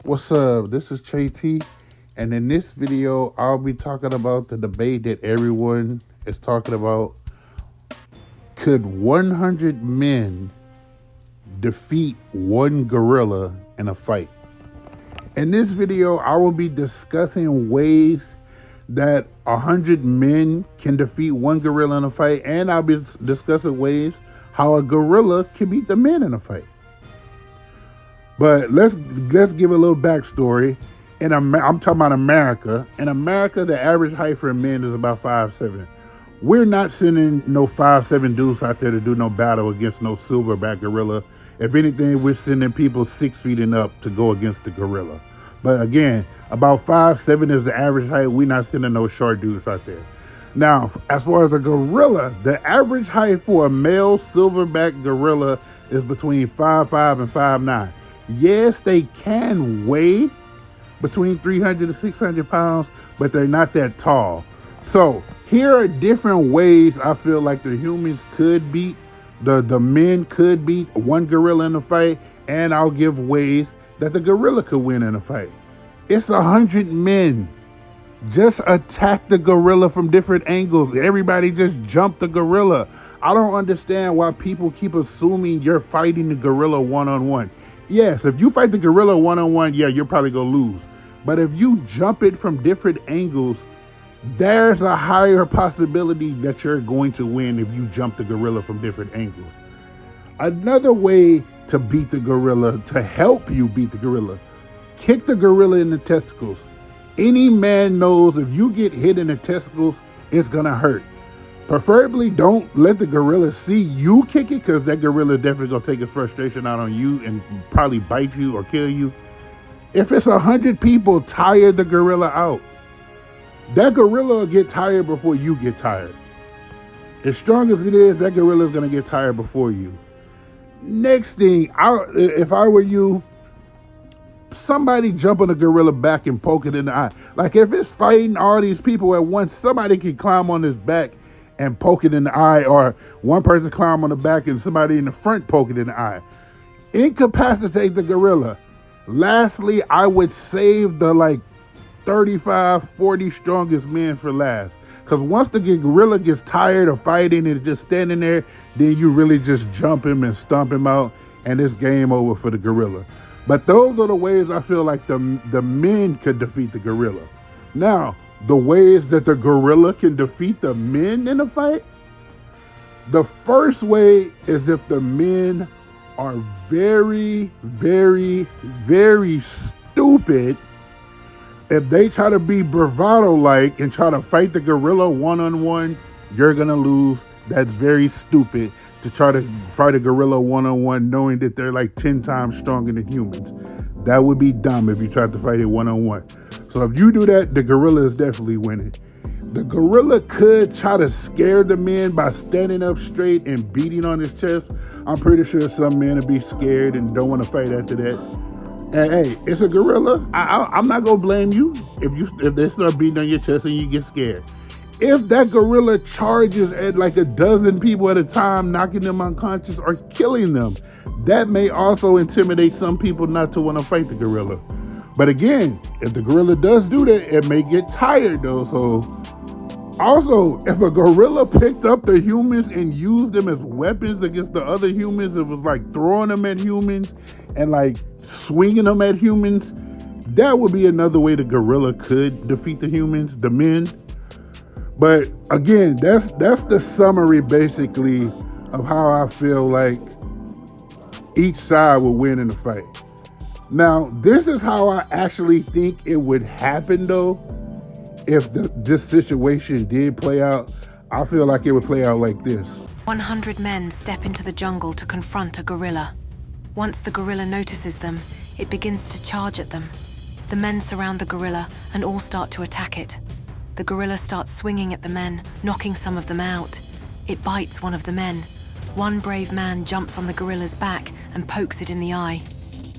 What's up? This is Che T, and in this video, I'll be talking about the debate that everyone is talking about. Could 100 men defeat one gorilla in a fight? In this video, I will be discussing ways that 100 men can defeat one gorilla in a fight, and I'll be discussing ways how a gorilla can beat the men in a fight. But let's give a little backstory. I'm talking about America. In America, the average height for a man is about 5'7". We're not sending no 5'7" dudes out there to do no battle against no silverback gorilla. If anything, we're sending people 6 feet and up to go against the gorilla. But again, about 5'7" is the average height. We're not sending no short dudes out there. Now, as far as a gorilla, the average height for a male silverback gorilla is between 5'5" and 5'9". Yes, they can weigh between 300 to 600 pounds, but they're not that tall. So here are different ways I feel like the humans could beat, the men could beat one gorilla in a fight, and I'll give ways that the gorilla could win in a fight. It's 100 men. Just attack the gorilla from different angles. Everybody just jump the gorilla. I don't understand why people keep assuming you're fighting the gorilla one-on-one. Yes, if you fight the gorilla one-on-one, yeah, you're probably going to lose. But if you jump it from different angles, there's a higher possibility that you're going to win if you jump the gorilla from different angles. Another way to beat the gorilla, to help you beat the gorilla, kick the gorilla in the testicles. Any man knows if you get hit in the testicles, it's going to hurt. Preferably don't let the gorilla see you kick it, because that gorilla definitely going to take his frustration out on you and probably bite you or kill you. If it's 100 people, tire the gorilla out. That gorilla will get tired before you get tired. As strong as it is, that gorilla is going to get tired before you. Next thing, if I were you, somebody jump on the gorilla back and poke it in the eye. Like if it's fighting all these people at once, somebody can climb on his back and poke it in the eye, or one person climb on the back and somebody in the front poke it in the eye. Incapacitate the gorilla. Lastly, I would save the 35, 40 strongest men for last. Because once the gorilla gets tired of fighting and just standing there, then you really just jump him and stomp him out, and it's game over for the gorilla. But those are the ways I feel like the men could defeat the gorilla. Now, the ways that the gorilla can defeat the men in a fight, the first way is if the men are very, very, very stupid. If they try to be bravado-like and try to fight the gorilla one-on-one, you're going to lose. That's very stupid to try to fight a gorilla one-on-one knowing that they're 10 times stronger than humans. That would be dumb if you tried to fight it one-on-one. So if you do that, the gorilla is definitely winning. The gorilla could try to scare the men by standing up straight and beating on his chest. I'm pretty sure some men will be scared and don't want to fight after that. And hey, it's a gorilla. I'm not gonna blame you if they start beating on your chest and you get scared. If that gorilla charges at a dozen people at a time, knocking them unconscious or killing them, that may also intimidate some people not to want to fight the gorilla. But again, if the gorilla does do that, it may get tired though. So also, if a gorilla picked up the humans and used them as weapons against the other humans, it was throwing them at humans and swinging them at humans, that would be another way the gorilla could defeat the humans, the men. But again, that's the summary basically of how I feel like each side will win in the fight. Now, this is how I actually think it would happen though. If this situation did play out, I feel like it would play out like this. 100 men step into the jungle to confront a gorilla. Once the gorilla notices them, it begins to charge at them. The men surround the gorilla and all start to attack it. The gorilla starts swinging at the men, knocking some of them out. It bites one of the men. One brave man jumps on the gorilla's back and pokes it in the eye.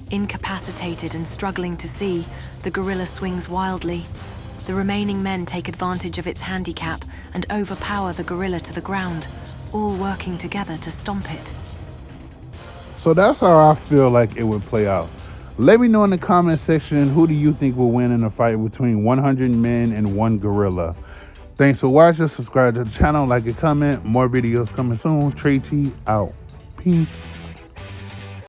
Incapacitated and struggling to see, the gorilla swings wildly. The remaining men take advantage of its handicap and overpower the gorilla to the ground, all working together to stomp it. So that's how I feel like it would play out. Let me know in the comment section, who do you think will win in a fight between 100 men and one gorilla? Thanks for watching. Subscribe to the channel, like and comment. More videos coming soon. Trey T out. Peace.